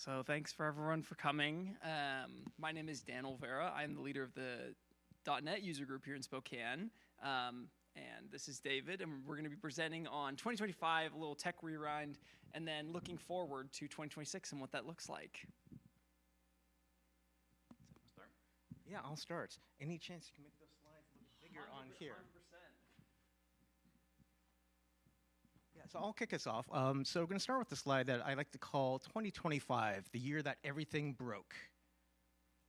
So thanks for everyone for coming. My name is Dan Olvera. I'm the leader of the .NET user group here in Spokane. And this is David, and we're going to be presenting on 2025, a little tech rewind, and then looking forward to 2026 and what that looks like. Yeah, I'll start. Any chance you can make those slides a little bigger on here? 100%. Yeah, so I'll kick us off. So we're going to start with the slide that I like to call 2025, the year that everything broke.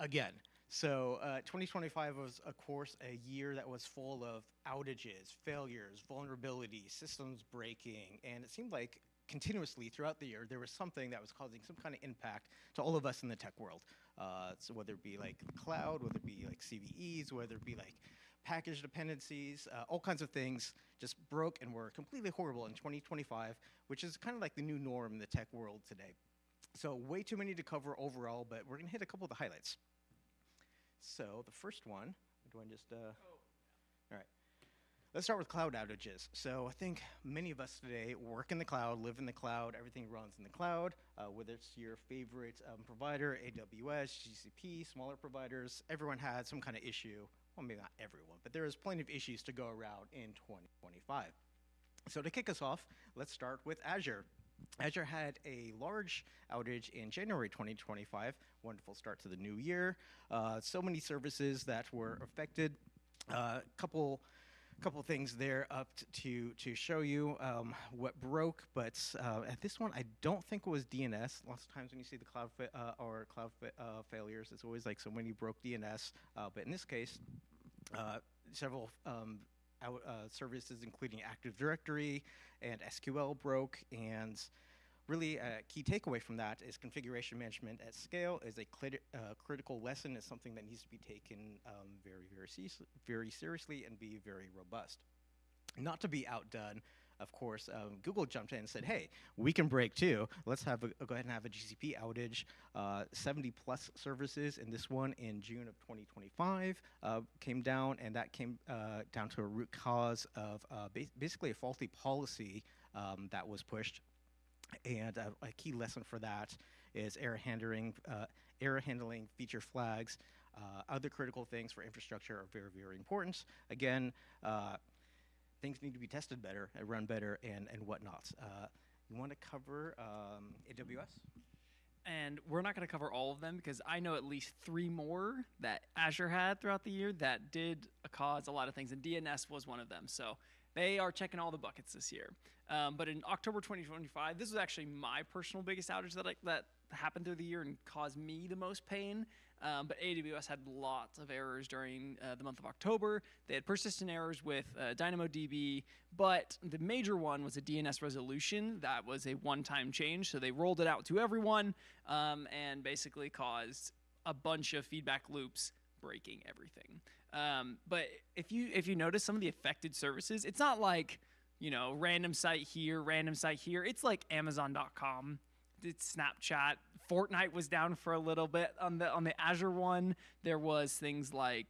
Again. So 2025 was, of course, a year that was full of outages, failures, vulnerabilities, systems breaking, and it seemed like continuously throughout the year there was something that was causing some kind of impact to all of us in the tech world. So whether it be like the cloud, whether it be like CVEs, whether it be like package dependencies, all kinds of things just broke and were completely horrible in 2025, which is kind of like the new norm in the tech world today. So way too many to cover overall, but we're going to hit a couple of the highlights. So the first one, do I just, all right. Let's start with cloud outages. So I think many of us today work in the cloud, live in the cloud, everything runs in the cloud, whether it's your favorite provider, AWS, GCP, smaller providers, everyone had some kind of issue. Well, maybe not everyone, but there is plenty of issues to go around in 2025. So to kick us off, let's start with Azure. Azure had a large outage in January 2025. Wonderful start to the new year. So many services that were affected. Couple things there up to show you what broke, but at this one, I don't think it was DNS. Lots of times when you see the cloud failures, it's always like somebody broke DNS. But in this case, several services, including Active Directory and SQL, broke. And really, a key takeaway from that is configuration management at scale is a critical lesson. It's something that needs to be taken very seriously and be very robust. Not to be outdone, of course, Google jumped in and said, hey, we can break too. Let's go ahead and have a GCP outage. 70 plus services in this one in June of 2025 came down, and that came down to a root cause of basically a faulty policy that was pushed. And a key lesson for that is error handling, feature flags, other critical things for infrastructure are very important. Again, things need to be tested better, and run better, and whatnot. You want to cover AWS? And we're not going to cover all of them because I know at least 3 more that Azure had throughout the year that did cause a lot of things, and DNS was one of them. So they are checking all the buckets this year. But in October 2025, this was actually my personal biggest outage that happened through the year and caused me the most pain. But AWS had lots of errors during the month of October. They had persistent errors with DynamoDB, but the major one was a DNS resolution. That was a one-time change, so they rolled it out to everyone and basically caused a bunch of feedback loops breaking everything. But if you notice some of the affected services, it's not like, random site here, random site here. It's like Amazon.com. It's Snapchat. Fortnite was down for a little bit on the Azure one. There was things like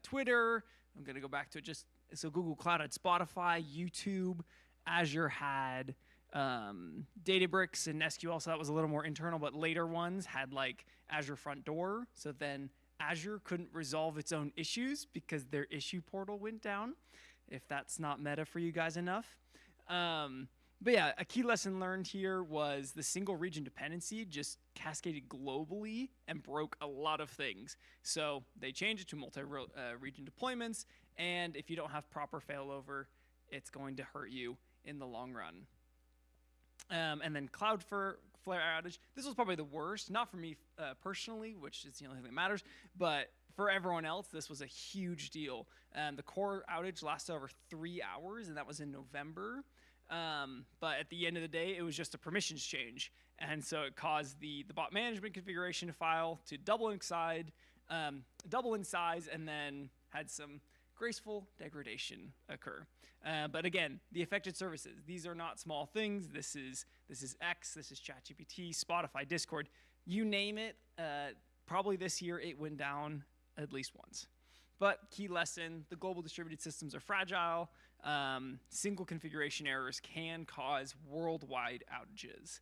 Twitter. I'm gonna go back to it. So Google Cloud had Spotify, YouTube. Azure had Databricks and SQL, so that was a little more internal. But later ones had like Azure Front Door. So then Azure couldn't resolve its own issues because their issue portal went down. If that's not meta for you guys enough. But yeah, a key lesson learned here was the single region dependency just cascaded globally and broke a lot of things. So they changed it to multi-region deployments, and if you don't have proper failover, it's going to hurt you in the long run. And then Cloudflare outage. This was probably the worst, not for me personally, which is the only thing that matters, but for everyone else, this was a huge deal. The core outage lasted over 3 hours, and that was in November. But at the end of the day, it was just a permissions change. And so it caused the bot management configuration file to double in size, and then had some graceful degradation occur. But again, the affected services, these are not small things. This is X, this is ChatGPT, Spotify, Discord, you name it. Probably this year it went down at least once. But key lesson, the global distributed systems are fragile. Single configuration errors can cause worldwide outages.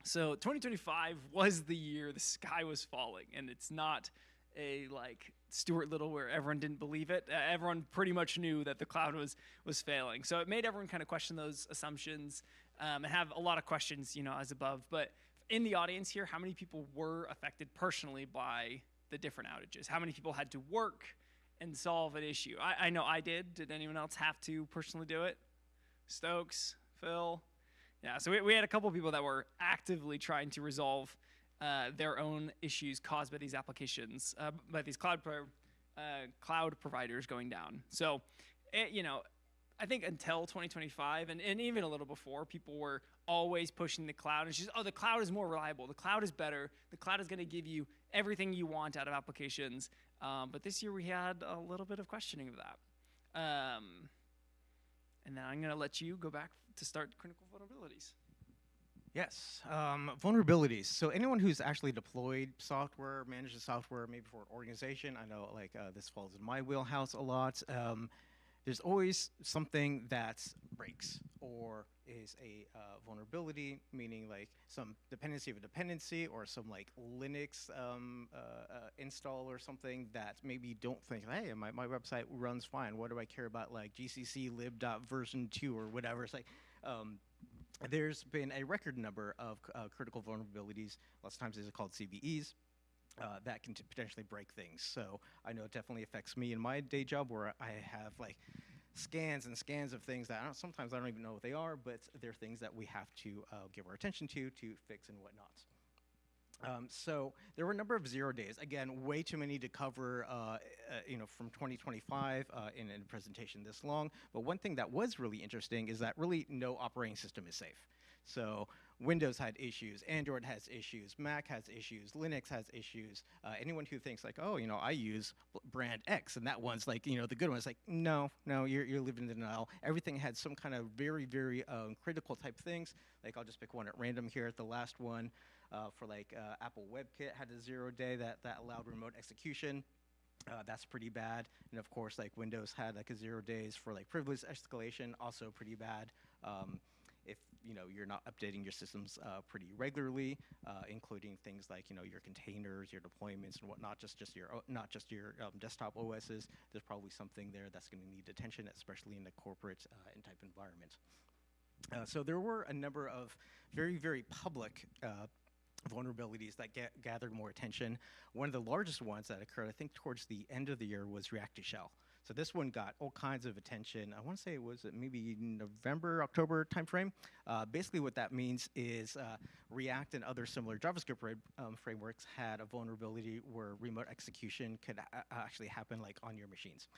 So 2025 was the year the sky was falling, and it's not a like Stuart Little where everyone didn't believe it. Everyone pretty much knew that the cloud was failing. So it made everyone kind of question those assumptions and have a lot of questions, as above. But in the audience here, how many people were affected personally by the different outages? How many people had to work and solve an issue? I know I did. Did anyone else have to personally do it? Stokes, Phil? Yeah, so we had a couple people that were actively trying to resolve their own issues caused by these applications, by these cloud providers going down. So, I think until 2025 and even a little before, people were always pushing the cloud. And it's just, the cloud is more reliable. The cloud is better. The cloud is going to give you everything you want out of applications. But this year we had a little bit of questioning of that. And then I'm going to let you go back to start critical vulnerabilities. Yes, vulnerabilities. So anyone who's actually deployed software, manages software, maybe for an organization, I know this falls in my wheelhouse a lot. There's always something that breaks or is a vulnerability, meaning like some dependency of a dependency or some like Linux install or something that maybe you don't think, hey, my website runs fine. What do I care about like GCC lib.version2 or whatever? It's like, there's been a record number of critical vulnerabilities. Lots of times these are called CVEs. That can potentially break things. So I know it definitely affects me in my day job where I have like scans and scans of things that sometimes I don't even know what they are, but they're things that we have to give our attention to fix and whatnot. So there were a number of 0 days. Again, way too many to cover, from 2025 in a presentation this long. But one thing that was really interesting is that really no operating system is safe. So Windows had issues, Android has issues, Mac has issues, Linux has issues. Anyone who thinks like, oh, I use brand X and that one's like, the good one, it's like, no, you're living in denial. Everything had some kind of very, very critical type things. Like I'll just pick one at random here. The last one for like Apple WebKit had a 0 day that allowed remote execution. That's pretty bad. And of course, like Windows had like a 0 days for like privilege escalation, also pretty bad. If you're not updating your systems pretty regularly, including things like your containers, your deployments, and whatnot, not just your desktop OSs, there's probably something there that's going to need attention, especially in the corporate and type environment. So there were a number of very, very public vulnerabilities that gathered more attention. One of the largest ones that occurred, I think, towards the end of the year was React to Shell. So this one got all kinds of attention. I want to say it was maybe November, October timeframe. Basically what that means is React and other similar JavaScript frameworks had a vulnerability where remote execution could actually happen like on your machines.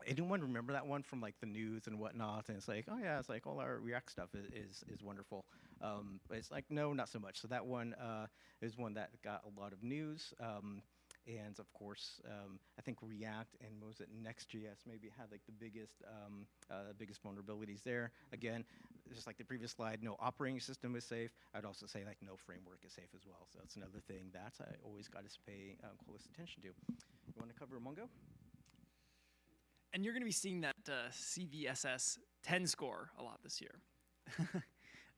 Anyone remember that one from like the news and whatnot? And it's like, oh yeah, it's like all our React stuff is wonderful. But it's like, no, not so much. So that one is one that got a lot of news. And of course, I think React and what was it, Next.js maybe had like the biggest vulnerabilities there. Again, just like the previous slide, no operating system is safe. I'd also say like no framework is safe as well. So that's another thing that I always got to pay close attention to. You want to cover Mongo? And you're going to be seeing that CVSS 10 score a lot this year.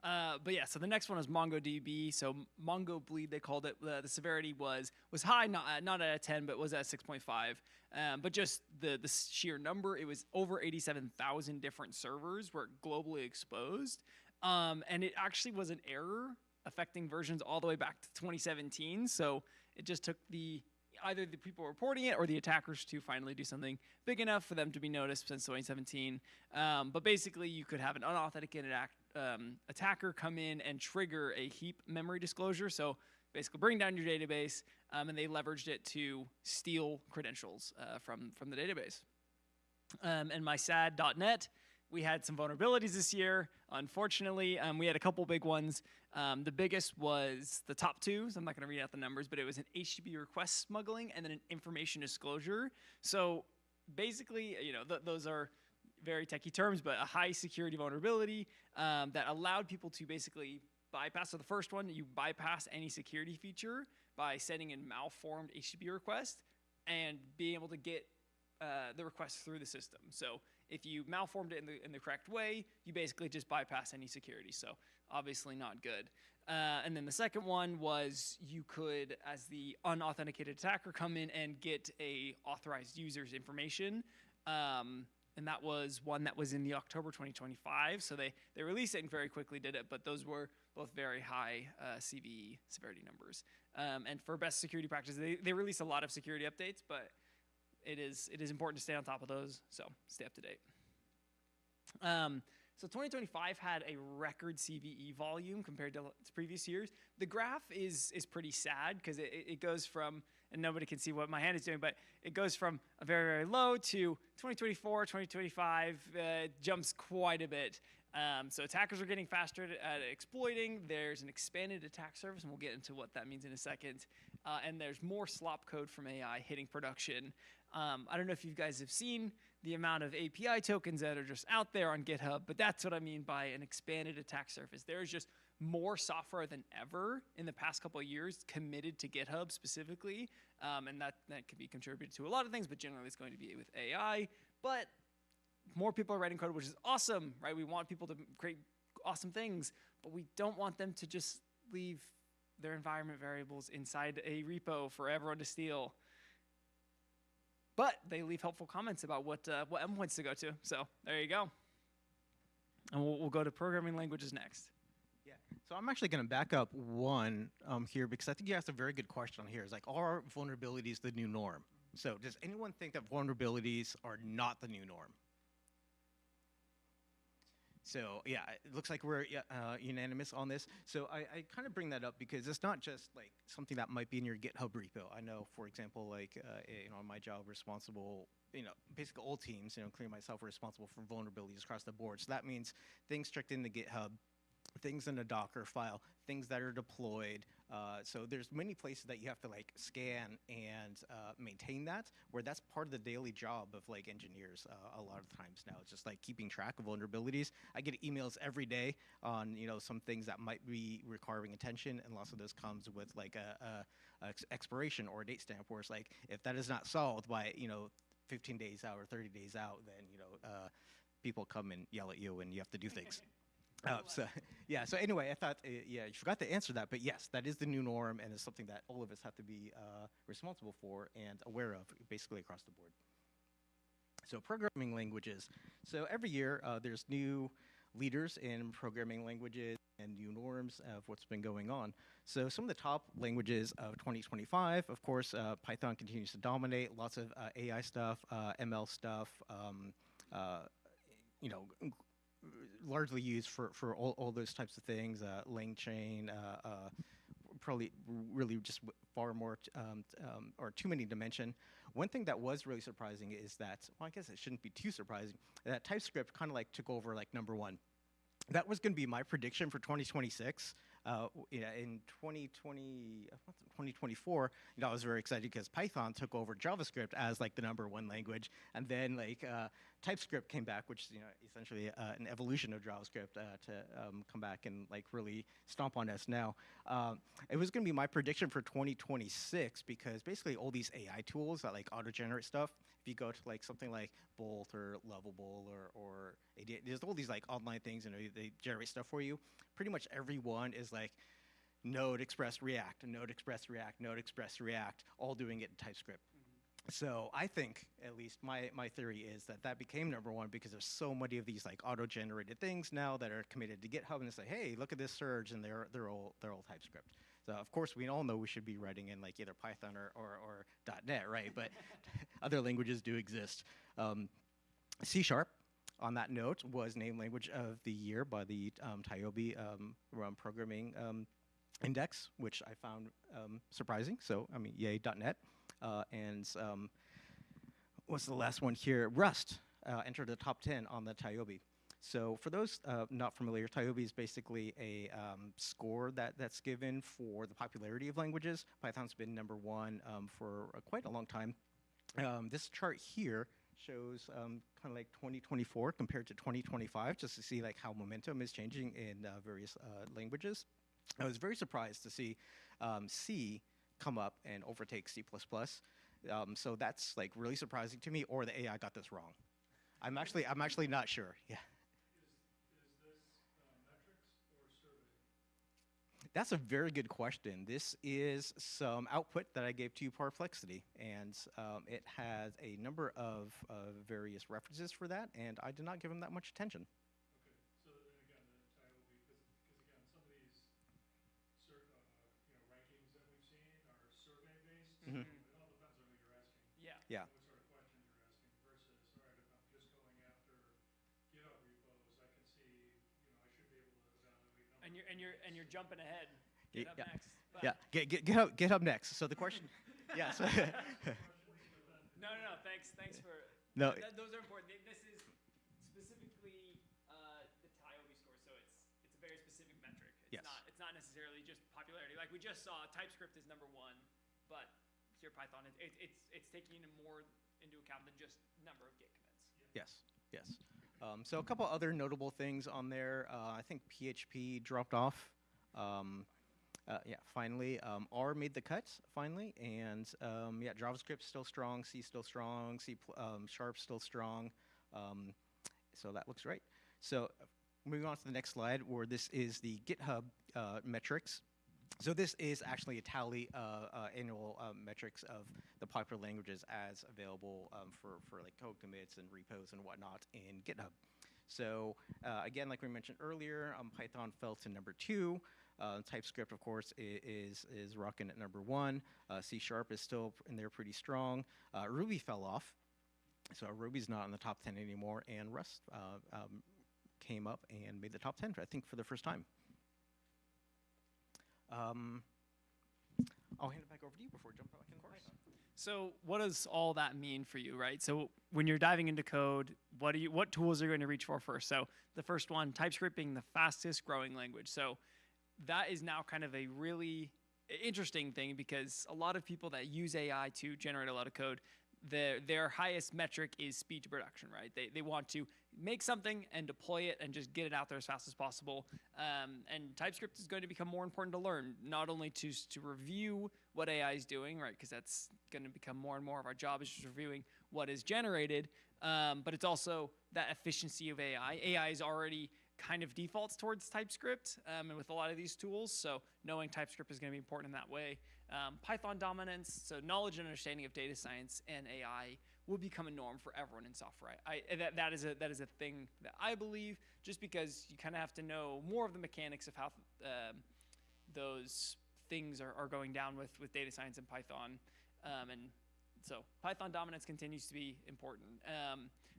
But yeah, so the next one is MongoDB. So Mongo Bleed, they called it. The severity was high, not at a 10, but was at 6.5. But just the sheer number, it was over 87,000 different servers were globally exposed. And it actually was an error affecting versions all the way back to 2017. So it just took either the people reporting it or the attackers to finally do something big enough for them to be noticed since 2017. But basically, you could have an unauthenticated attacker come in and trigger a heap memory disclosure. So basically bring down your database, and they leveraged it to steal credentials from the database. And my sad.net, we had some vulnerabilities this year. Unfortunately, we had a couple big ones. The biggest was the top two, so I'm not going to read out the numbers, but it was an HTTP request smuggling and then an information disclosure. So basically, those are very techie terms, but a high security vulnerability that allowed people to basically bypass. So the first one, you bypass any security feature by sending a malformed HTTP request and being able to get the request through the system. So if you malformed it in the correct way, you basically just bypass any security. So obviously not good. And then the second one was you could, as the unauthenticated attacker, come in and get a authorized user's information. And that was one that was in the October 2025. So they released it and very quickly did it, but those were both very high CVE severity numbers. And for best security practices, they release a lot of security updates, but it is important to stay on top of those. So stay up to date. So 2025 had a record CVE volume compared to previous years. The graph is pretty sad because it goes from, and nobody can see what my hand is doing, but it goes from a very, very low to 2024, 2025, jumps quite a bit. So attackers are getting faster at exploiting. There's an expanded attack surface, and we'll get into what that means in a second. And there's more slop code from AI hitting production. I don't know if you guys have seen the amount of API tokens that are just out there on GitHub, but that's what I mean by an expanded attack surface. There's just more software than ever in the past couple of years committed to GitHub specifically, and that could be contributed to a lot of things, but generally it's going to be with AI. But more people are writing code, which is awesome, right? We want people to create awesome things, but we don't want them to just leave their environment variables inside a repo for everyone to steal. But they leave helpful comments about what endpoints to go to. So there you go. And we'll go to programming languages next. Yeah. So I'm actually going to back up one here because I think you asked a very good question here. It's like, are vulnerabilities the new norm? So does anyone think that vulnerabilities are not the new norm? So yeah, it looks like we're unanimous on this. So I kind of bring that up because it's not just like something that might be in your GitHub repo. I know, for example, like on my job, responsible, basically all teams, including myself, are responsible for vulnerabilities across the board. So that means things checked into GitHub, things in a Docker file, things that are deployed. So there's many places that you have to like scan and maintain that, where that's part of the daily job of like engineers a lot of times now. It's just like keeping track of vulnerabilities. I get emails every day on some things that might be requiring attention, and lots of those comes with like a expiration or a date stamp, where it's like if that is not solved by 15 days out or 30 days out, then people come and yell at you and you have to do things. So anyway, I thought, you forgot to answer that, but yes, that is the new norm, and it's something that all of us have to be responsible for and aware of, basically across the board. So programming languages. So every year, there's new leaders in programming languages and new norms of what's been going on. So some of the top languages of 2025, of course, Python continues to dominate, lots of AI stuff, ML stuff, largely used for all those types of things, LangChain, probably really just far more, or too many to mention. One thing that was really surprising is that, well, I guess it shouldn't be too surprising, that TypeScript kind of like took over like number one. That was going to be my prediction for 2026. In 2024, I was very excited because Python took over JavaScript as like the number one language, and then like TypeScript came back, which is essentially an evolution of JavaScript to come back and like really stomp on us now. It was going to be my prediction for 2026 because basically all these AI tools that like auto-generate stuff. If you go to like something like Bolt or Lovable or there's all these like online things, they generate stuff for you. Pretty much every one is like Node Express React, Node Express React, Node Express React, all doing it in TypeScript. So I think, at least my theory is that became number one because there's so many of these like auto-generated things now that are committed to GitHub, and it's like, hey, look at this surge, and they're all TypeScript. So of course we all know we should be writing in like either Python or .NET, right? But other languages do exist. C#, on that note, was named Language of the Year by the TIOBE Programming Index, which I found surprising. So I mean, yay, .NET. And what's the last one here? Rust entered the top 10 on the TIOBE. So for those not familiar, TIOBE is basically a score that's given for the popularity of languages. Python's been number one for quite a long time. This chart here shows kind of like 2024 compared to 2025, just to see like how momentum is changing in various languages. I was very surprised to see C come up and overtake C++. So that's like really surprising to me, or the AI got this wrong. I'm actually not sure. Yeah. Is this metrics or service? That's a very good question. This is some output that I gave to Perplexity, and it has a number of various references for that, and I did not give them that much attention. Okay, so then again, the title will be, because again, some of these rankings that we've seen are survey-based, so Mhm. it all depends on who you're asking, Yeah. Yeah. what sort of questions you're asking, versus, all right, if I'm just going after GitHub repos, I can see, I should be able to evaluate number And of you're commits. jumping ahead. Y- Get up yeah. next. But Yeah, get up next. So the question, yes. Questions, but then no. Thanks for. No. Those are important. This is specifically the TIOB score, so it's a very specific metric. Yes. It's not necessarily just popularity. Like we just saw, TypeScript is number one, but here Python, it's taking more into account than just number of Git commits. Yes, yes. So a couple other notable things on there. I think PHP dropped off. Finally. R made the cut, finally. And JavaScript still strong, C still strong, C Sharp still strong. So that looks great. So moving on to the next slide, where this is the GitHub metrics. So this is actually a tally annual metrics of the popular languages as available for like code commits and repos and whatnot in GitHub. So again, like we mentioned earlier, Python fell to number 2. TypeScript, of course, is rocking at number 1. C# is still in there pretty strong. Ruby fell off, so Ruby's not in the top 10 anymore, and Rust came up and made the top 10, I think, for the first time. I'll hand it back over to you before jumping back into Python. So what does all that mean for you, right? So when you're diving into code, what tools are you going to reach for first? So the first one, TypeScript being the fastest growing language. So that is now kind of a really interesting thing, because a lot of people that use AI to generate a lot of code, their highest metric is speed to production, right? They want to make something and deploy it and just get it out there as fast as possible. And TypeScript is going to become more important to learn, not only to review what AI is doing, right? Because that's going to become more and more of our job, is just reviewing what is generated. But it's also that efficiency of AI. AI is already kind of defaults towards TypeScript, and with a lot of these tools, so knowing TypeScript is going to be important in that way. Python dominance, so knowledge and understanding of data science and AI will become a norm for everyone in software. That is a thing that I believe, just because you kind of have to know more of the mechanics of how those things are going down with data science and Python, and so Python dominance continues to be important.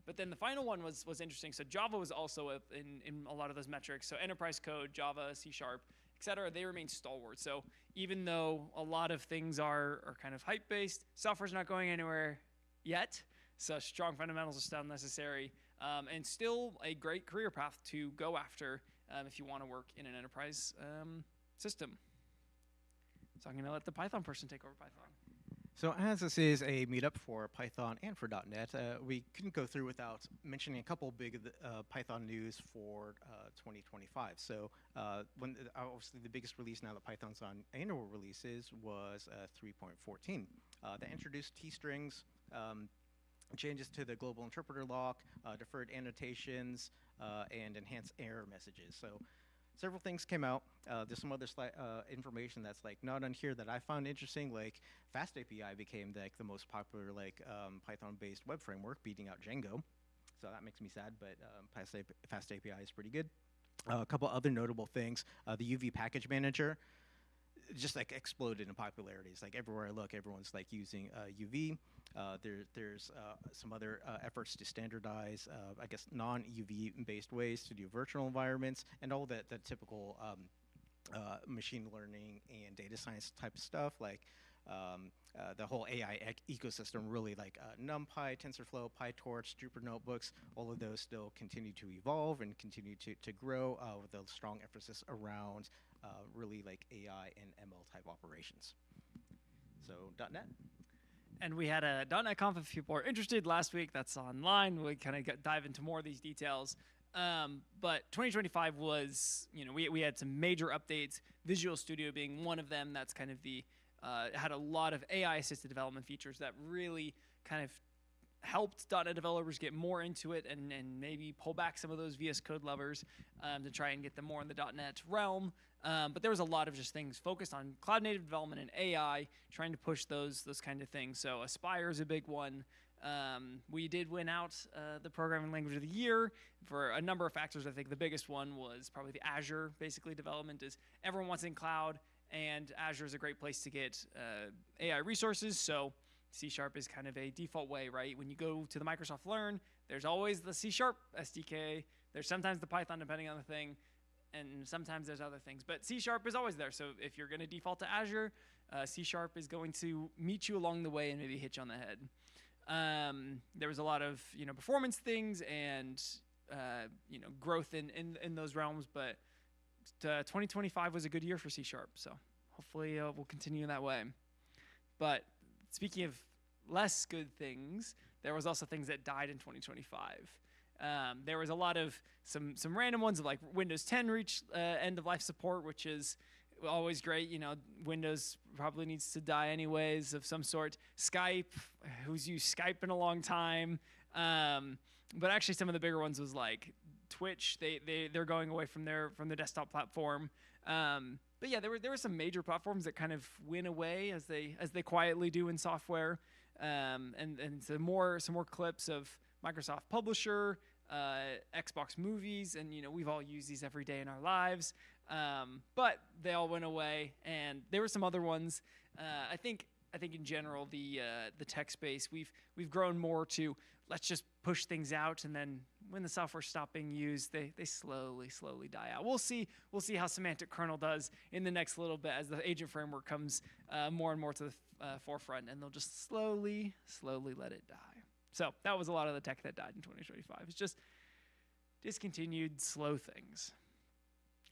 But then the final one was interesting. So Java was also in a lot of those metrics. So enterprise code, Java, C#, et cetera, they remain stalwart. So even though a lot of things are kind of hype-based, software's not going anywhere yet. So strong fundamentals are still necessary, and still a great career path to go after if you want to work in an enterprise system. So I'm going to let the Python person take over Python. So as this is a meetup for Python and for .NET, we couldn't go through without mentioning a couple big Python news for 2025. So obviously the biggest release now that Python's on annual releases was 3.14. That introduced t-strings, changes to the global interpreter lock, deferred annotations, and enhanced error messages. So several things came out. There's some other information that's like not on here that I found interesting. Like Fast API became like the most popular Python-based web framework, beating out Django. So that makes me sad, but Fast API is pretty good. A couple other notable things: the UV package manager just like exploded in popularity. It's like everywhere I look, everyone's like using UV. There's some other efforts to standardize, I guess, non-UV based ways to do virtual environments and all that typical machine learning and data science type of stuff, like the whole AI ecosystem, really like NumPy, TensorFlow, PyTorch, Jupyter Notebooks. All of those still continue to evolve and continue to grow with a strong emphasis around really like AI and ML type operations. So .NET. And we had a .NET Conf if people are interested last week. That's online. We kind of dive into more of these details. But 2025 was, we had some major updates, Visual Studio being one of them. That's kind of had a lot of AI-assisted development features that really kind of helped .NET developers get more into it and maybe pull back some of those VS Code lovers to try and get them more in the .NET realm. But there was a lot of just things focused on cloud native development and AI, trying to push those kind of things. So Aspire is a big one. We did win out the programming language of the year for a number of factors. I think the biggest one was probably the Azure basically development is everyone wants in cloud, and Azure is a great place to get AI resources. So C# is kind of a default way, right? When you go to the Microsoft Learn, there's always the C# SDK. There's sometimes the Python, depending on the thing, and sometimes there's other things. But C# is always there. So if you're going to default to Azure, C# is going to meet you along the way and maybe hit you on the head. There was a lot of performance things and growth in those realms, but 2025 was a good year for C#. So hopefully we'll continue that way. But speaking of less good things, there was also things that died in 2025. There was a lot of some random ones of like Windows 10 reached end of life support, which is always great. Windows probably needs to die anyways of some sort. Skype, who's used Skype in a long time. But actually some of the bigger ones was like Twitch. They're going away from their desktop platform. But yeah, there were some major platforms that kind of went away as they quietly do in software. And some more clips of Microsoft Publisher, Xbox Movies, and we've all used these every day in our lives. But they all went away, and there were some other ones. I think in general the tech space we've grown more to let's just push things out, and then when the software stops being used, they slowly die out. We'll see how semantic kernel does in the next little bit as the agent framework comes more and more to the forefront, and they'll just slowly let it die. So that was a lot of the tech that died in 2025. It's just discontinued slow things.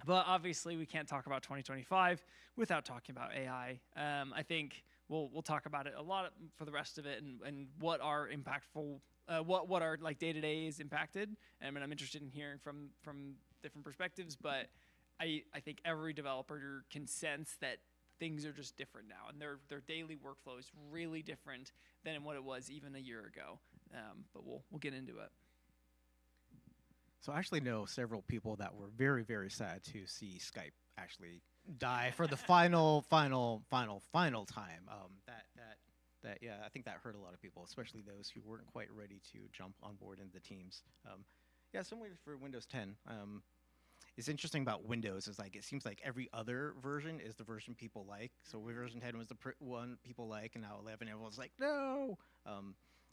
But obviously, we can't talk about 2025 without talking about AI. I think we'll talk about it a lot for the rest of it, and what are impactful, what our like day-to-day is impacted. And I'm interested in hearing from different perspectives. But I think every developer can sense that things are just different now, and their daily workflow is really different than what it was even a year ago. But we'll get into it. So I actually know several people that were very, very sad to see Skype actually die for the final time. Yeah, I think that hurt a lot of people, especially those who weren't quite ready to jump on board into Teams. Yeah, similar for Windows 10. It's interesting about Windows is like it seems like every other version is the version people like. So version 10 was the one people like, and now 11, everyone's like, no.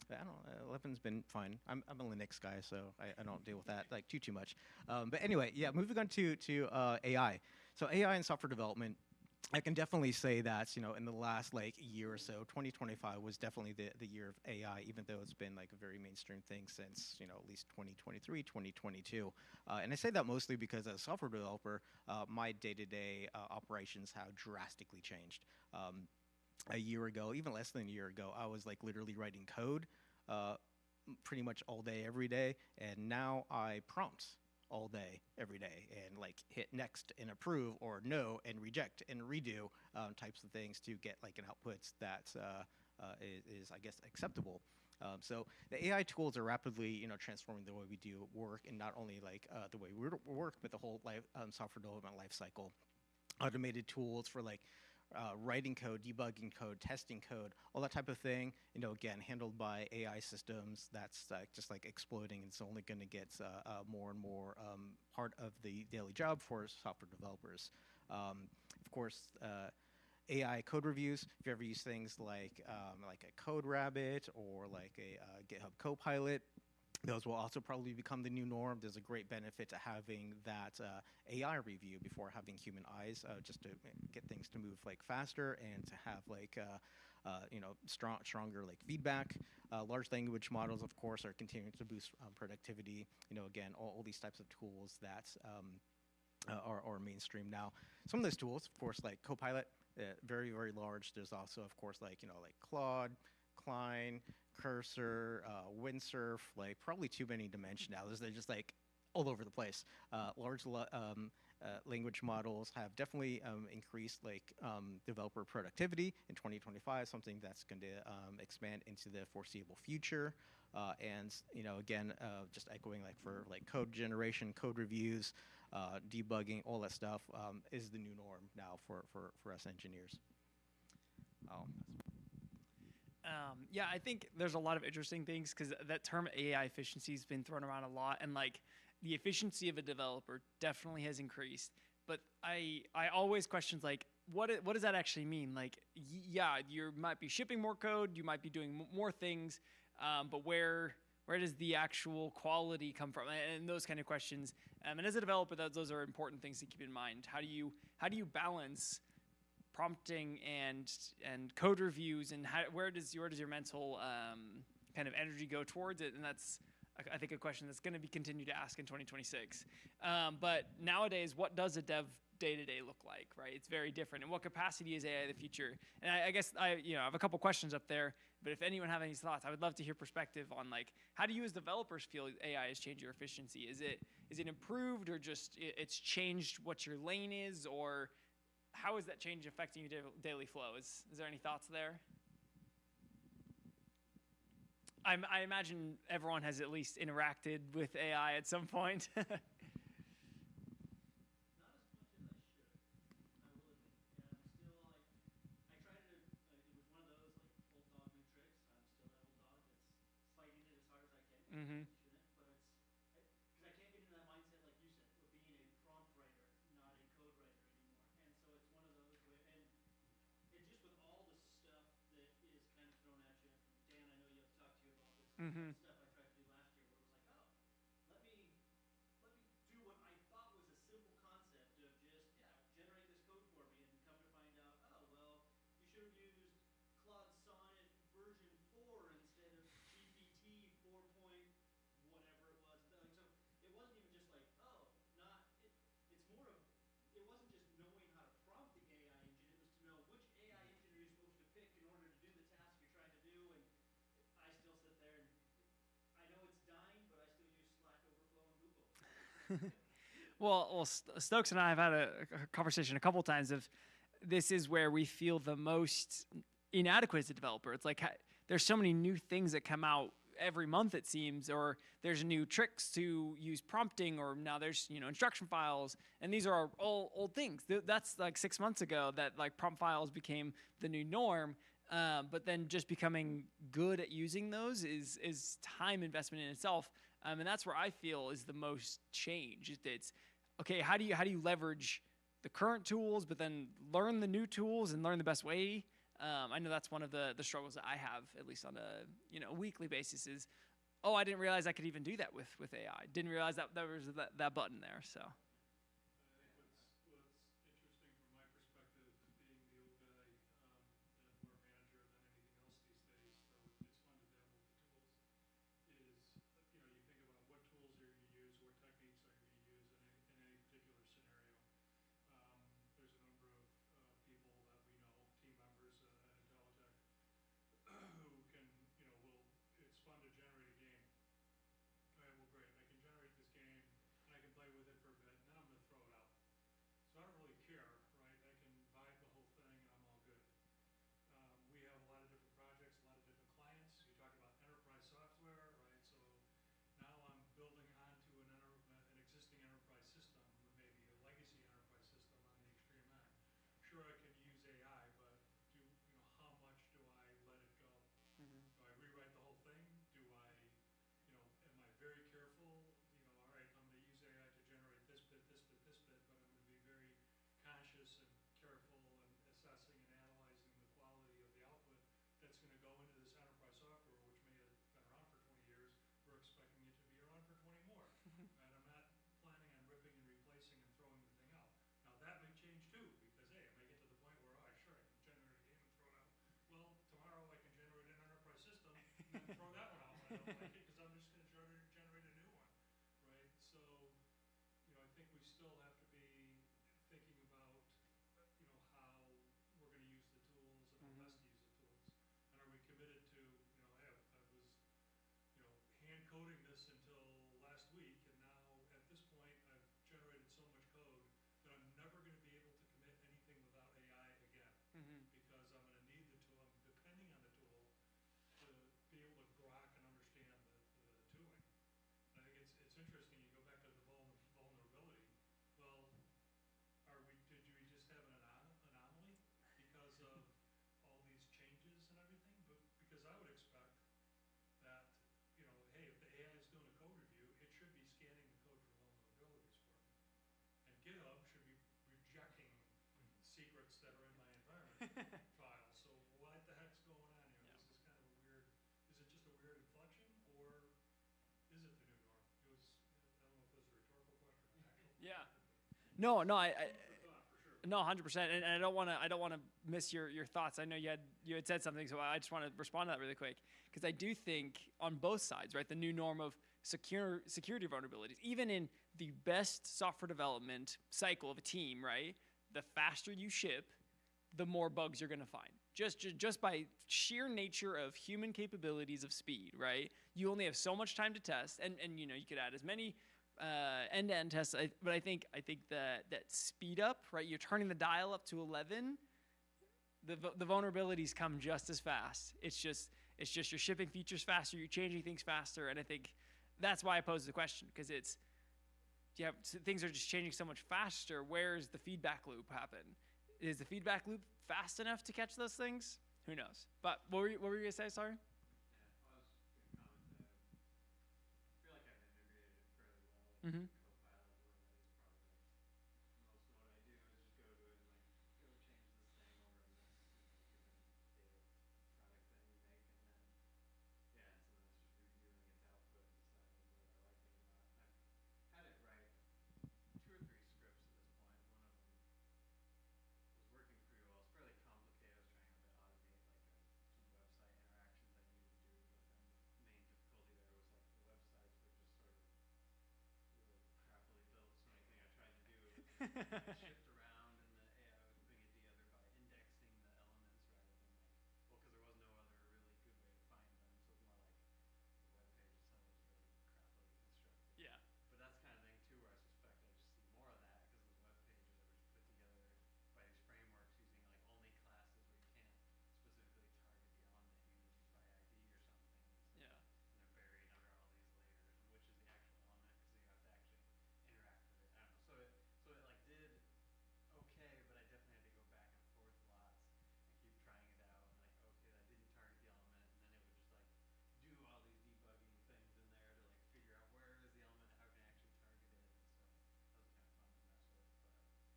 But I don't know, 11's been fine. I'm a Linux guy, so I don't deal with that like too much. But anyway, yeah, moving on to AI. So AI and software development, I can definitely say that in the last like year or so, 2025 was definitely the year of AI, even though it's been like a very mainstream thing since at least 2023, 2022. And I say that mostly because as a software developer, my day-to-day operations have drastically changed. A year ago, even less than a year ago, I was like literally writing code pretty much all day, every day. And now I prompt all day, every day, and like hit next and approve or no and reject and redo types of things to get like an output that is I guess acceptable. So the AI tools are rapidly transforming the way we do work, and not only like the way we work, but the whole software development life cycle. Automated tools for like writing code, debugging code, testing code, all that type of thing, again, handled by AI systems. That's just like exploding. It's only going to get more and more part of the daily job for software developers. Of course, AI code reviews. If you ever use things like a Code Rabbit or like a GitHub Copilot, those will also probably become the new norm. There's a great benefit to having that AI review before having human eyes, just to get things to move like faster and to have like stronger like feedback. Large language models, of course, are continuing to boost productivity. Again, all these types of tools that are mainstream now. Some of those tools, of course, like Copilot, very, very large. There's also, of course, like Claude, Klein, Cursor, Windsurf, like probably too many to mention now. They're just like all over the place. Large language models have definitely increased developer productivity in 2025, something that's going to expand into the foreseeable future. And again, just echoing for code generation, code reviews, debugging, all that stuff is the new norm now for us engineers. Oh. Yeah, I think there's a lot of interesting things because that term AI efficiency has been thrown around a lot, and the efficiency of a developer definitely has increased. But I always question what does that actually mean? Yeah, you might be shipping more code, you might be doing more things, but where does the actual quality come from? And those kind of questions. And as a developer, those are important things to keep in mind. How do you balance prompting and code reviews, and where does your mental kind of energy go towards it? And that's, I think, a question that's going to be continued to ask in 2026. But nowadays, what does a dev day-to-day look like, right? It's very different. And what capacity is AI in the future? And I guess I have a couple questions up there, but if anyone have any thoughts, I would love to hear perspective on how do you as developers feel AI has changed your efficiency? Is it improved, or just it's changed what your lane is, or how is that change affecting your daily flow? Is there any thoughts there? I imagine everyone has at least interacted with AI at some point. Mm-hmm. Mm-hmm. Well, Stokes and I have had a conversation a couple times of this is where we feel the most inadequate as a developer. It's there's so many new things that come out every month, it seems, or there's new tricks to use prompting, or now there's instruction files, and these are all old things. That's 6 months ago that prompt files became the new norm. But then just becoming good at using those is time investment in itself. And that's where I feel is the most change. It's okay. How do you leverage the current tools, but then learn the new tools and learn the best way? I know that's one of the struggles that I have, at least on a weekly basis. Is I didn't realize I could even do that with AI. Didn't realize that there was that button there. So. file. So what the heck's going on here? Yeah. This is kind of a weird, is it just a weird inflection, or is it the new norm? It was, I don't know if it was a rhetorical question or an actual Yeah. question, but No, food for thought, for sure. no, 100%. And I don't want to miss your thoughts. I know you had said something, so I just want to respond to that really quick because I do think on both sides, right, the new norm of security vulnerabilities, even in the best software development cycle of a team, right, the faster you ship, the more bugs you're going to find. Just by sheer nature of human capabilities of speed, right? You only have so much time to test, and you could add as many end-to-end tests. But I think that speed up, right? You're turning the dial up to 11. The vulnerabilities come just as fast. It's just you're shipping features faster, you're changing things faster, and I think that's why I posed the question because things are just changing so much faster. Where's the feedback loop happen? Is the feedback loop fast enough to catch those things? Who knows? But what were you gonna say? Sorry. Yeah, I was going to comment that I feel like I've integrated it fairly well. Mm-hmm. Copilot, the way that is probably like most of what I do is just go to it and like go change this thing over in this given data product that we make, and then yeah, and so then it's just reviewing its output and deciding whether I like it or not. And I've had it write 2 or 3 scripts at this point. One of them was working pretty well. It's fairly complicated. I was trying to automate like some website interactions I needed to do, but then the main difficulty there was like the websites were just sort of really crappily built. So anything I tried to do was shift around, and the AI was putting it together by indexing the elements rather than like, well, because there was no other really good way to find them. So it was more like the web page itself was really crappily constructed. Yeah. But that's the kind of thing too where I suspect I just see more of that because those web pages that were just put together by these frameworks using like only classes where you can't specifically target the element, you can use by ID or something. Yeah. And they're buried under all these layers, and which is the actual element because you have to actually interact with it. I don't know. So it like did okay, but I definitely had to go back and forth lots and keep trying it out. And like, okay, that didn't target the element, and then it would just like do all these debugging things in there to like figure out where is the element, how can I actually target it, and so that was kind of fun to mess with.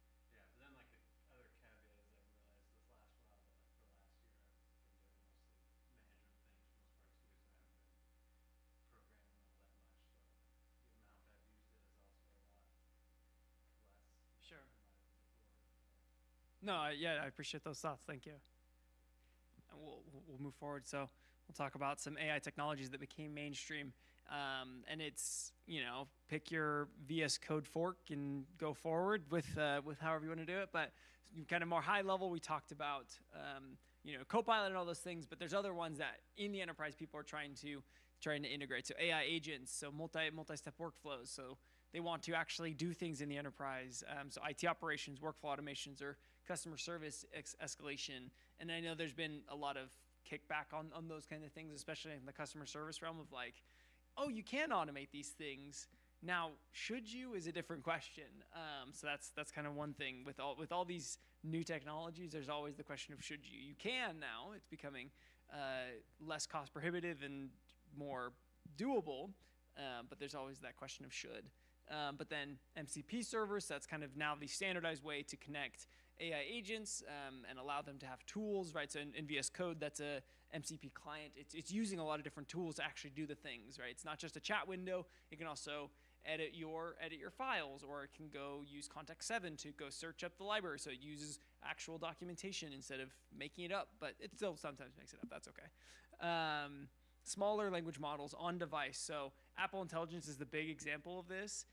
But yeah, but then like the other caveat is I realized this last while that like for the last year I've been doing mostly management things for the most part too, so I haven't been programming all that much. So the amount I've used it is also a lot less Sure. than my before. No, I appreciate those thoughts. Thank you. And we'll move forward. So we'll talk about some AI technologies that became mainstream. And it's pick your VS Code fork and go forward with however you want to do it. But kind of more high level, we talked about Copilot and all those things. But there's other ones that in the enterprise people are trying to integrate. So AI agents, so multi-step workflows. So they want to actually do things in the enterprise. So IT operations, workflow automations, or customer service escalation. And I know there's been a lot of kickback on those kind of things, especially in the customer service realm of like, oh, you can automate these things. Now, should you is a different question. So that's kind of one thing with all these new technologies. There's always the question of should you. You can now. It's becoming less cost prohibitive and more doable. But there's always that question of should. But then MCP servers, that's kind of now the standardized way to connect AI agents and allow them to have tools, right? So in VS Code, that's a MCP client. It's using a lot of different tools to actually do the things, right? It's not just a chat window. It can also edit your files, or it can go use Context 7 to go search up the library. So it uses actual documentation instead of making it up, but it still sometimes makes it up. That's okay. Smaller language models on device. So Apple Intelligence is the big example of this.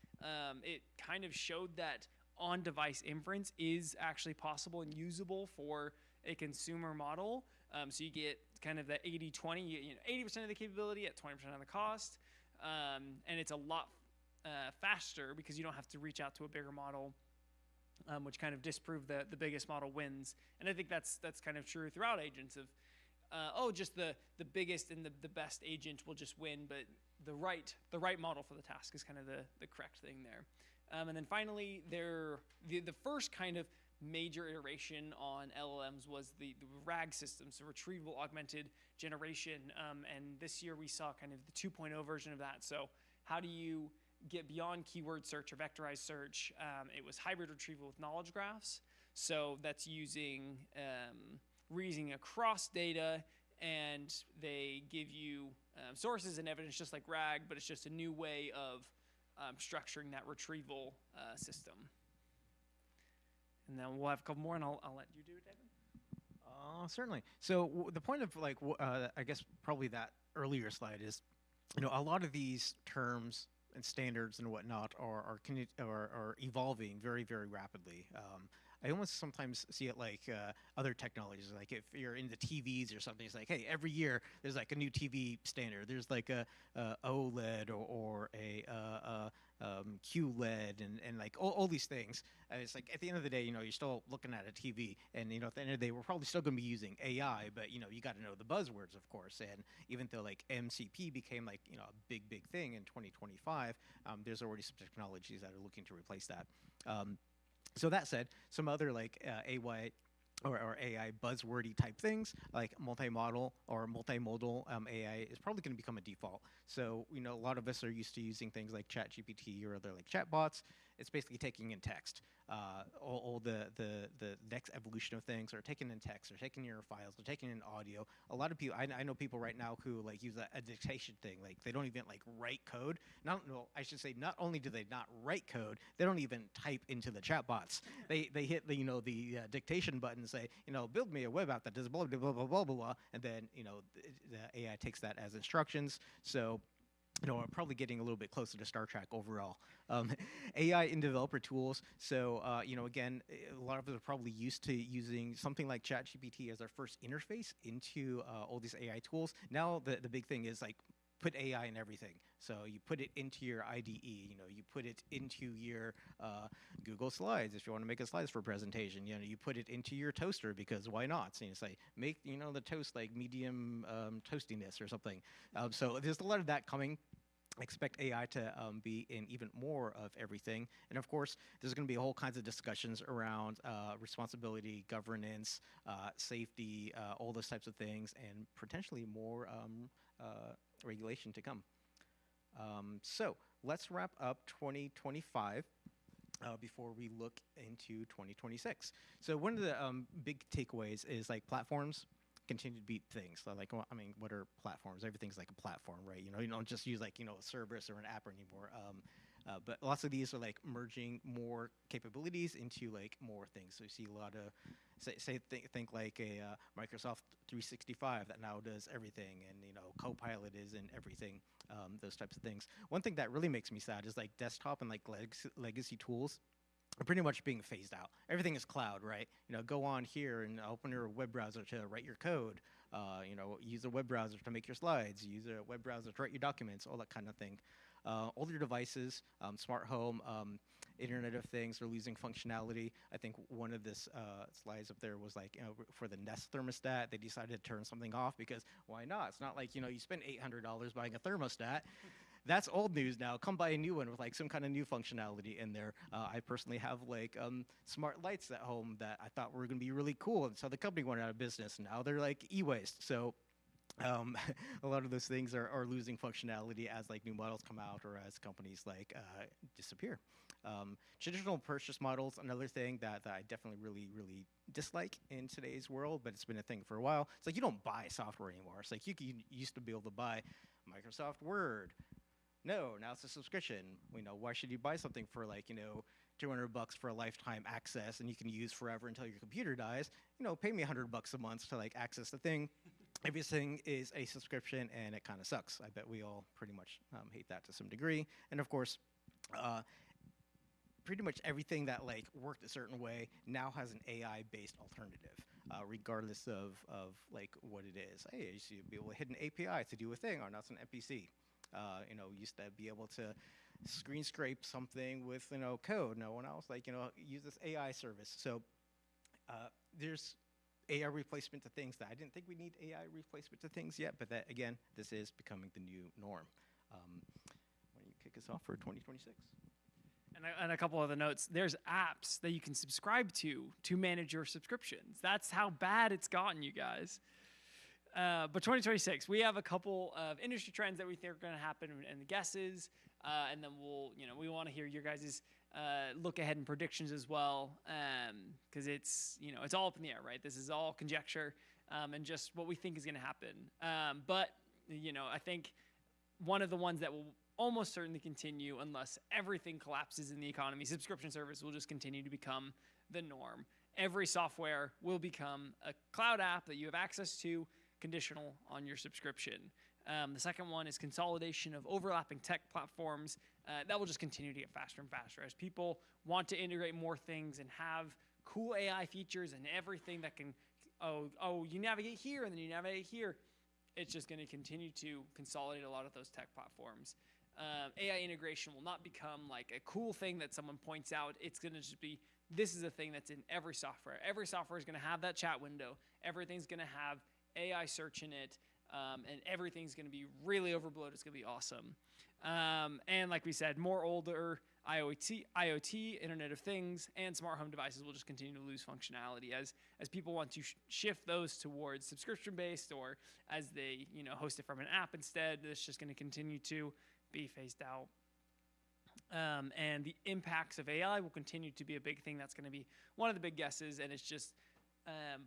It kind of showed that on-device inference is actually possible and usable for a consumer model. So you get kind of that 80-20, 80% of the capability at 20% of the cost. And it's a lot faster because you don't have to reach out to a bigger model, which kind of disproved the biggest model wins. And I think that's kind of true throughout agents of, just the biggest and the best agent will just win, but the right model for the task is kind of the correct thing there. And then finally, the first kind of major iteration on LLMs was the RAG system, so retrieval augmented generation. And this year we saw kind of the 2.0 version of that. So how do you get beyond keyword search or vectorized search? It was hybrid retrieval with knowledge graphs. So that's using reasoning across data, and they give you sources and evidence just like RAG, but it's just a new way of structuring that retrieval system. And then we'll have a couple more, and I'll let you do it, David. Certainly. So the point of like, I guess probably that earlier slide is, a lot of these terms and standards and whatnot are evolving very, very rapidly. I almost sometimes see it like other technologies. Like if you're into TVs or something, it's like, hey, every year there's like a new TV standard. There's like a OLED or a QLED and like all these things. It's like at the end of the day, you're still looking at a TV, and at the end of the day, we're probably still going to be using AI, but you got to know the buzzwords, of course. And even though like MCP became like a big thing in 2025, there's already some technologies that are looking to replace that. So that said, some other like AY or AI buzzwordy type things like multimodal or multimodal AI is probably going to become a default. So a lot of us are used to using things like ChatGPT or other like chatbots. It's basically taking in text. All the next evolution of things are taken in text, or taking your files, or taking in audio. A lot of people, I know people right now who like use a dictation thing. Like they don't even like write code. I should say, not only do they not write code, they don't even type into the chatbots. They hit the the dictation button and say, build me a web app that does blah blah blah blah blah blah, and then the AI takes that as instructions. So I'm probably getting a little bit closer to Star Trek overall. AI in developer tools. So, again, a lot of us are probably used to using something like ChatGPT as our first interface into all these AI tools. Now, the big thing is like put AI in everything. So you put it into your IDE, you put it into your Google Slides if you want to make a slides for a presentation. You put it into your toaster because why not? So you say make the toast like medium toastiness or something. So there's a lot of that coming. Expect AI to be in even more of everything. And of course, there's going to be a whole kinds of discussions around responsibility, governance, safety, all those types of things, and potentially more regulation to come. So let's wrap up 2025 before we look into 2026. So one of the big takeaways is like platforms continue to beat things. So like, what are platforms? Everything's like a platform, right? You don't just use like, a service or an app anymore. But lots of these are like merging more capabilities into like more things. So you see a lot of, think like a Microsoft 365 that now does everything, and Copilot is in everything. Those types of things. One thing that really makes me sad is like desktop and like legacy tools are pretty much being phased out. Everything is cloud, right? Go on here and open your web browser to write your code. Use a web browser to make your slides. Use a web browser to write your documents, all that kind of thing. Older devices, smart home, Internet of Things are losing functionality. I think one of this slides up there was like, for the Nest thermostat, they decided to turn something off because why not? It's not like, you spend $800 buying a thermostat. That's old news now. Come buy a new one with like some kind of new functionality in there. I personally have like smart lights at home that I thought were going to be really cool, and so the company went out of business. Now they're like e-waste. So a lot of those things are losing functionality as like new models come out or as companies like disappear. Traditional purchase models, another thing that I definitely really dislike in today's world, but it's been a thing for a while. It's like you don't buy software anymore. It's like you used to be able to buy Microsoft Word. No, now it's a subscription. Why should you buy something for like, $200 for a lifetime access and you can use forever until your computer dies? Pay me $100 a month to like access the thing. Everything is a subscription and it kind of sucks. I bet we all pretty much hate that to some degree. And of course, pretty much everything that like worked a certain way now has an AI-based alternative, regardless of like what it is. Hey, I used to be able to hit an API to do a thing, or now it's an NPC. Used to be able to screen scrape something with code. No one else use this AI service. So there's AI replacement to things that I didn't think we need AI replacement to things yet, but that again, this is becoming the new norm. Why don't you kick us off for 2026? And a couple other notes. There's apps that you can subscribe to manage your subscriptions. That's how bad it's gotten, you guys. But 2026, we have a couple of industry trends that we think are going to happen and the guesses, and then we want to hear your guys' look ahead and predictions as well, because it's it's all up in the air, right? This is all conjecture and just what we think is going to happen. But I think one of the ones that will almost certainly continue unless everything collapses in the economy, subscription service will just continue to become the norm. Every software will become a cloud app that you have access to, conditional on your subscription. The second one is consolidation of overlapping tech platforms. That will just continue to get faster and faster as people want to integrate more things and have cool AI features and everything that can, you navigate here and then you navigate here. It's just going to continue to consolidate a lot of those tech platforms. AI integration will not become like a cool thing that someone points out. It's going to just be, this is a thing that's in every software. Every software is going to have that chat window. Everything's going to have AI search in it, and everything's going to be really overbloated. It's going to be awesome. And like we said, more older IoT, Internet of Things, and smart home devices will just continue to lose functionality as people want to shift those towards subscription-based, or as they host it from an app instead. It's just going to continue to be phased out. And the impacts of AI will continue to be a big thing. That's going to be one of the big guesses, and it's just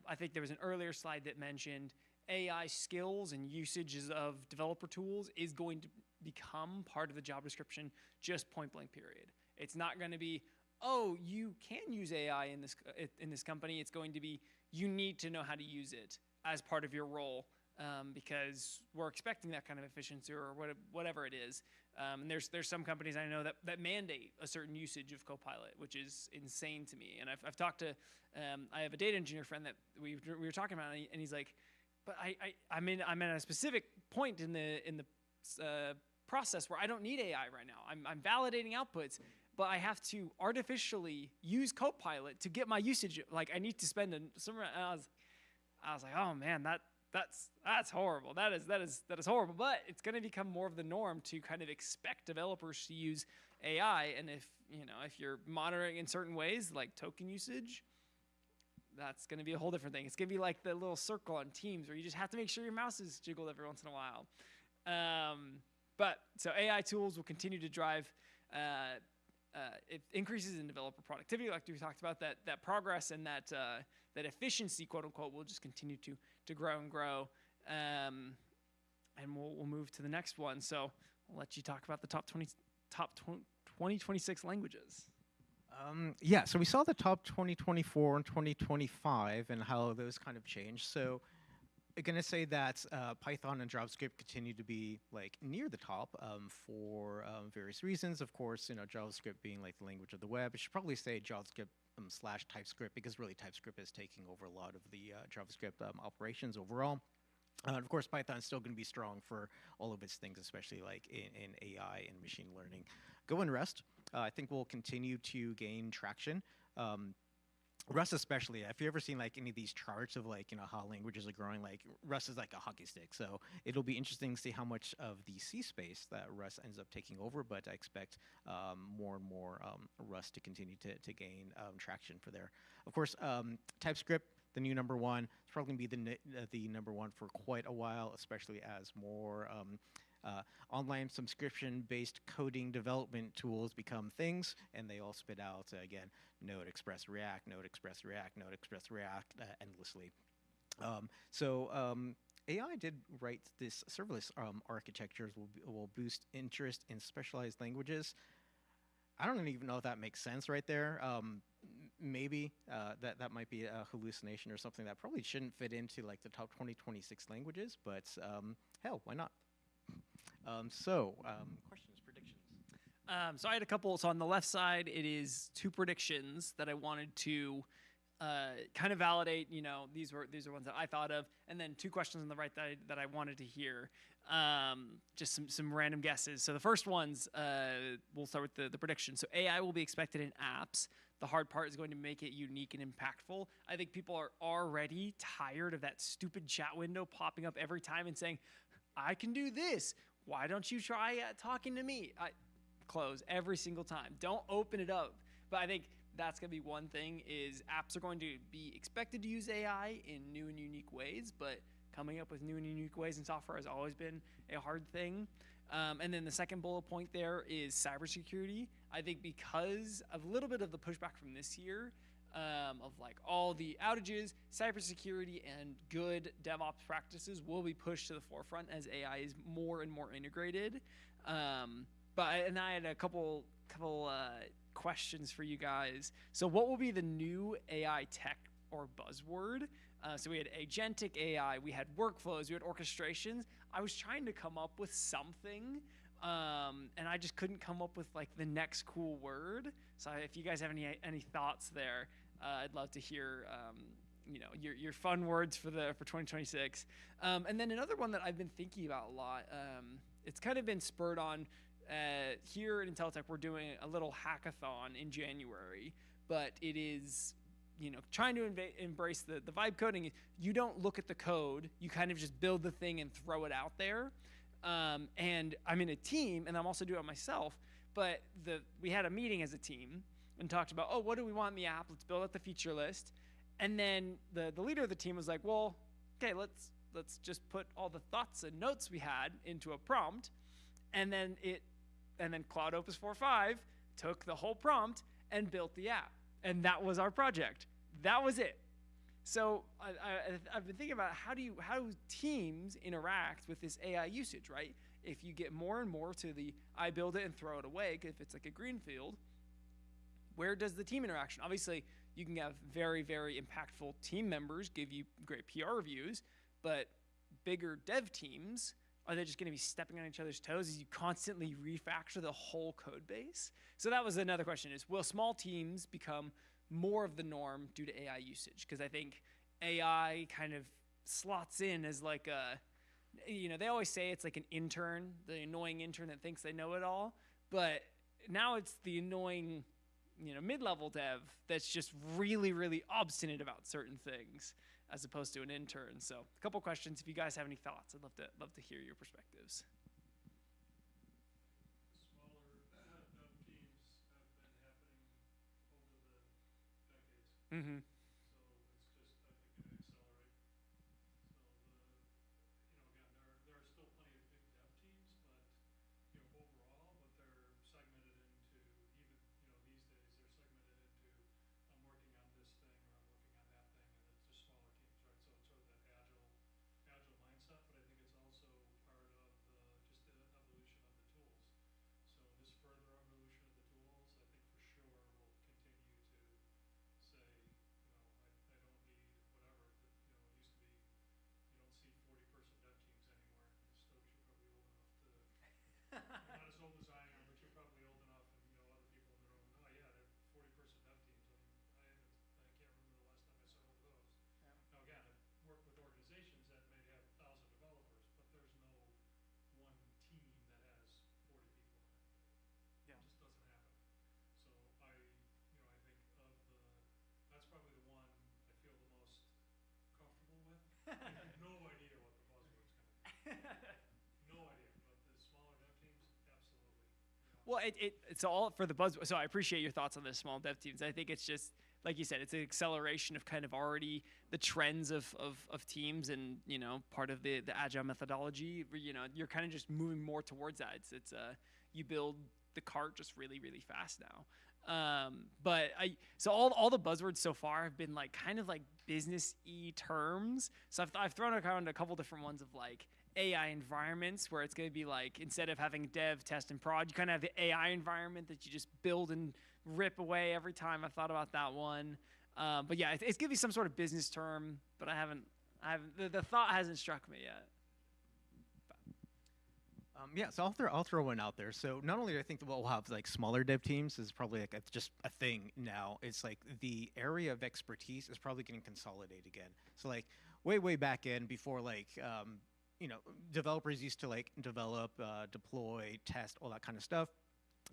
I think there was an earlier slide that mentioned AI skills and usages of developer tools is going to become part of the job description, just point blank period. It's not going to be, oh, you can use AI in this company. It's going to be, you need to know how to use it as part of your role, because we're expecting that kind of efficiency or whatever it is. And there's some companies I know that mandate a certain usage of Copilot, which is insane to me. And I've talked to, I have a data engineer friend that we were talking about, and he's like, but I'm at a specific point in the process where I don't need AI right now. I'm validating outputs, but I have to artificially use Copilot to get my usage. Like I need to spend some. I was like, oh man, that's horrible. That is horrible. But it's going to become more of the norm to kind of expect developers to use AI. And if you're monitoring in certain ways, like token usage, that's going to be a whole different thing. It's going to be like the little circle on Teams where you just have to make sure your mouse is jiggled every once in a while. But so AI tools will continue to drive increases in developer productivity, like we talked about. That progress and that efficiency, quote unquote, will just continue to grow and grow. And we'll move to the next one. So I'll let you talk about the top 2026 languages. Yeah, so we saw the top 2024 and 2025 and how those kind of changed. So I'm going to say that Python and JavaScript continue to be like near the top for various reasons. Of course, JavaScript being like the language of the web. I should probably say JavaScript / TypeScript, because really TypeScript is taking over a lot of the JavaScript operations overall. Of course, Python is still going to be strong for all of its things, especially like in AI and machine learning. Go and Rust, I think will continue to gain traction. Rust especially, if you ever seen like any of these charts of like, how languages are growing, like Rust is like a hockey stick. So it'll be interesting to see how much of the C space that Rust ends up taking over, but I expect more and more Rust to continue to gain traction for there. Of course, TypeScript, the new number one, it's probably going to be the number one for quite a while, especially as more online subscription-based coding development tools become things, and they all spit out, again, Node, Express, React, Node, Express, React, Node, Express, React, endlessly. AI did write this serverless architectures will boost interest in specialized languages. I don't even know if that makes sense right there. Maybe that might be a hallucination or something that probably shouldn't fit into like the top 2026 languages, but hell, why not? Questions, predictions? So I had a couple. So on the left side, it is two predictions that I wanted to kind of validate. These are ones that I thought of, and then two questions on the right that I wanted to hear. Just some random guesses. So the first ones, we'll start with the prediction. So AI will be expected in apps. The hard part is going to make it unique and impactful. I think people are already tired of that stupid chat window popping up every time and saying, I can do this. Why don't you try talking to me? Close every single time. Don't open it up. But I think that's going to be one thing, is apps are going to be expected to use AI in new and unique ways, but coming up with new and unique ways in software has always been a hard thing. And then the second bullet point there is cybersecurity. I think because of a little bit of the pushback from this year, of like all the outages, cybersecurity and good DevOps practices will be pushed to the forefront as AI is more and more integrated. And I had a couple questions for you guys. So, what will be the new AI tech or buzzword? So we had agentic AI, we had workflows, we had orchestrations. I was trying to come up with something, and I just couldn't come up with like the next cool word. So if you guys have any thoughts there, I'd love to hear your fun words for 2026. And then another one that I've been thinking about a lot. It's kind of been spurred on here in IntelliTech. We're doing a little hackathon in January, but it is trying to embrace the vibe coding. You don't look at the code. You kind of just build the thing and throw it out there. And I'm in a team, and I'm also doing it myself. But we had a meeting as a team and talked about, what do we want in the app? Let's build out the feature list. And then the leader of the team was like, well, okay, let's just put all the thoughts and notes we had into a prompt. And then Cloud Opus 4.5 took the whole prompt and built the app. And that was our project. That was it. So I've been thinking about how do teams interact with this AI usage, right? If you get more and more to the I build it and throw it away, if it's like a greenfield, where does the team interaction? Obviously, you can have very, very impactful team members give you great PR reviews, but bigger dev teams, are they just going to be stepping on each other's toes as you constantly refactor the whole code base? So that was another question: is will small teams become more of the norm due to AI usage? Because I think AI kind of slots in as like they always say it's like an intern, the annoying intern that thinks they know it all. But now it's the annoying, mid-level dev that's just really, really obstinate about certain things, as opposed to an intern. So a couple questions. If you guys have any thoughts, I'd love to hear your perspectives. Smaller dev teams have been happening over the decades. Mm-hmm. So it's just, I think, going to accelerate. So again, there are still plenty of big dev teams, but overall, but they're segmented into these days they're segmented into I'm working on this thing or I'm working on that thing, and it's just smaller teams, right? So it's sort of that agile mindset, but I think it's also part of just the evolution of the tools. So this further evolution of the tools, I think for sure will continue to say, I don't need whatever. It used to be you don't see 40-person dev teams anymore. Stokes, you're probably old enough to. You're not as old as I am, but you're probably old enough, and other people in the room. Oh yeah, they're 40-person dev teams. I can't remember the last time I saw one of those. Yeah. Now again, I've worked with organizations that may have 1,000 developers, but there's no one team that has 40 people in it. Yeah. It just doesn't happen. So I think that's probably the one I feel the most comfortable with. I have no idea what the buzzword's going to be. No idea, but the smaller dev teams, absolutely. Well, it's all for the buzzword. So I appreciate your thoughts on the small dev teams. I think it's just, like you said, it's an acceleration of kind of already the trends of teams and, part of the agile methodology. You're kind of just moving more towards that. It's you build the cart just really, really fast now. So all the buzzwords so far have been like kind of like business-y terms. So I've thrown around a couple different ones of like AI environments where it's going to be like, instead of having dev, test, and prod, you kind of have the AI environment that you just build and rip away every time. I've thought about that one. But yeah, it's going to be some sort of business term, but the thought hasn't struck me yet. So I'll throw one out there. So not only do I think that we'll have like smaller dev teams, is probably like just a thing now. It's like the area of expertise is probably getting consolidated again. So like way back in, before like developers used to like develop, deploy, test, all that kind of stuff.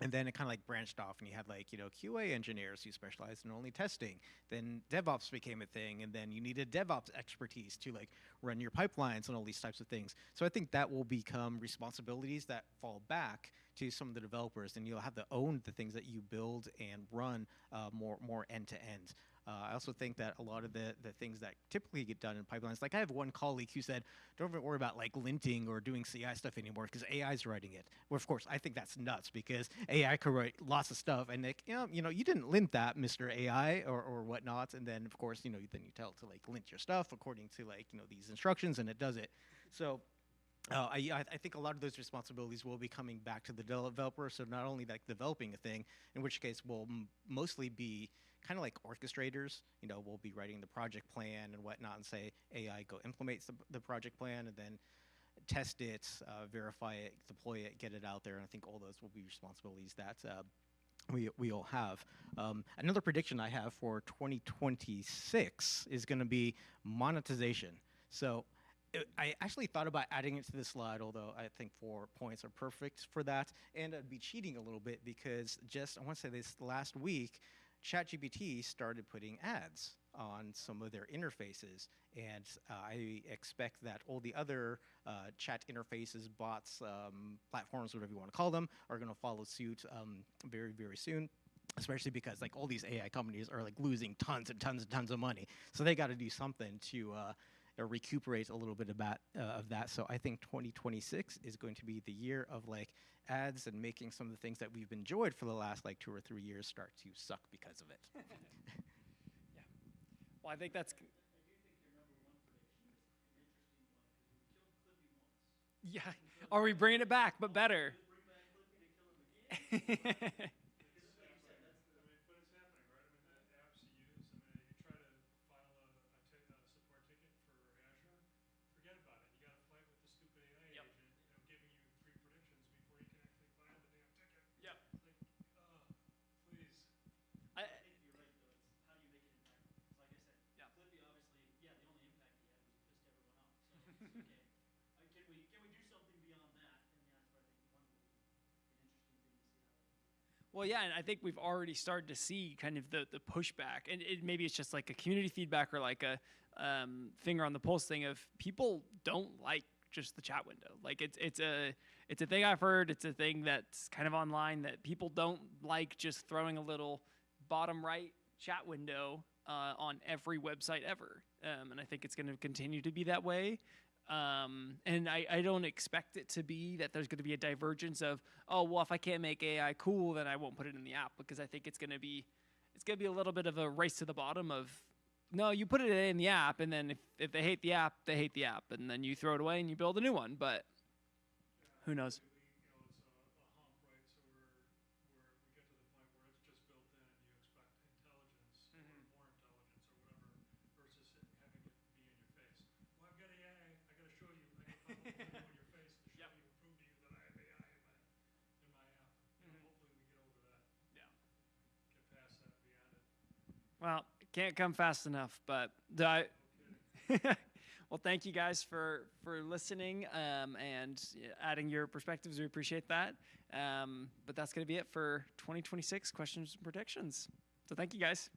And then it kind of like branched off, and you had like, QA engineers who specialized in only testing. Then DevOps became a thing, and then you needed DevOps expertise to like run your pipelines and all these types of things. So I think that will become responsibilities that fall back to some of the developers, and you'll have to own the things that you build and run more end to end. I also think that a lot of the things that typically get done in pipelines, like I have one colleague who said, don't even worry about like linting or doing CI stuff anymore because AI is writing it. Well, of course, I think that's nuts because AI could write lots of stuff and like, you didn't lint that, Mr. AI or whatnot. And then of course, then you tell it to like lint your stuff according to like, these instructions and it does it. So I think a lot of those responsibilities will be coming back to the developer. So not only like developing a thing, in which case we'll mostly be kind of like orchestrators. We'll be writing the project plan and whatnot, and say AI go implement the project plan, and then test it, verify it, deploy it, get it out there. And I think all those will be responsibilities that we all have. Another prediction I have for 2026 is going to be monetization. So I actually thought about adding it to this slide, although I think 4 points are perfect for that. And I'd be cheating a little bit because I want to say this last week, ChatGPT started putting ads on some of their interfaces. And I expect that all the other chat interfaces, bots, platforms, whatever you want to call them, are going to follow suit very, very soon. Especially because like all these AI companies are like losing tons and tons and tons of money. So they got to do something to recuperate a little bit of that. So I think 2026 is going to be the year of like ads and making some of the things that we've enjoyed for the last like 2 or 3 years start to suck because of it. Yeah. Well, I think that's. I do think your number one prediction is an interesting one because we killed Clippy once. Yeah. Are we bringing it back, but better? Let's bring back Clippy to kill him again. Because like you said, that's but it's happening, right? I mean, the apps you use, you try to file a support ticket for Azure, forget about it. You got to fight with the stupid AI Yep. agent, giving you 3 predictions before you can actually file the damn ticket. Yep. It's like, please. I think you're right, though. It's how do you make it impactful? It's like I said, Yeah. Clippy obviously, the only impact he had was he pissed everyone off. So it's okay. Can we do something beyond that? And that's where I think one will be an interesting thing to see how that goes. Well, yeah, and I think we've already started to see kind of the pushback, and maybe it's just like a community feedback or like a finger on the pulse thing of people don't like just the chat window. Like it's a thing I've heard. It's a thing that's kind of online that people don't like just throwing a little bottom right chat window on every website ever, and I think it's going to continue to be that way. And I don't expect it to be that there's going to be a divergence of, oh, well, if I can't make AI cool, then I won't put it in the app, because I think it's going to be a little bit of a race to the bottom of, no, you put it in the app, and then if they hate the app, they hate the app, and then you throw it away and you build a new one. But who knows? It's a hump, right? So we get to the point where it's just built in, and you expect intelligence or more intelligence or whatever, versus having it be in your face. Well, I've got AI. I got to show you. I got to put it in your face to show Yep. you, prove to you that I have AI in my app. Hopefully, we get over that. Yeah. Get past that, beyond it. Well, can't come fast enough, but well, thank you guys for listening and adding your perspectives. We appreciate that. But that's going to be it for 2026 questions and predictions. So thank you guys.